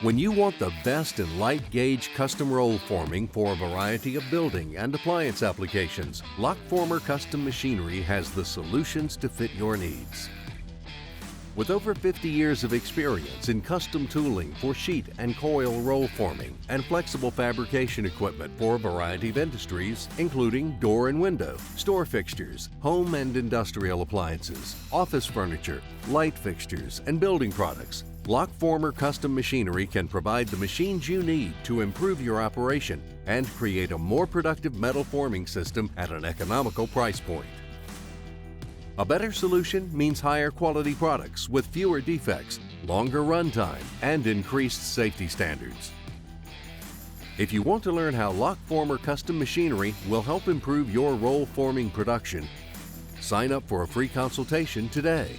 When you want the best in light gauge custom roll forming for a variety of building and appliance applications, Lockformer Custom Machinery has the solutions to fit your needs. With over 50 years of experience in custom tooling for sheet and coil roll forming and flexible fabrication equipment for a variety of industries, including door and window, store fixtures, home and industrial appliances, office furniture, light fixtures, and building products, Lockformer Custom Machinery can provide the machines you need to improve your operation and create a more productive metal forming system at an economical price point. A better solution means higher quality products with fewer defects, longer runtime, and increased safety standards. If you want to learn how Lockformer Custom Machinery will help improve your roll forming production, sign up for a free consultation today.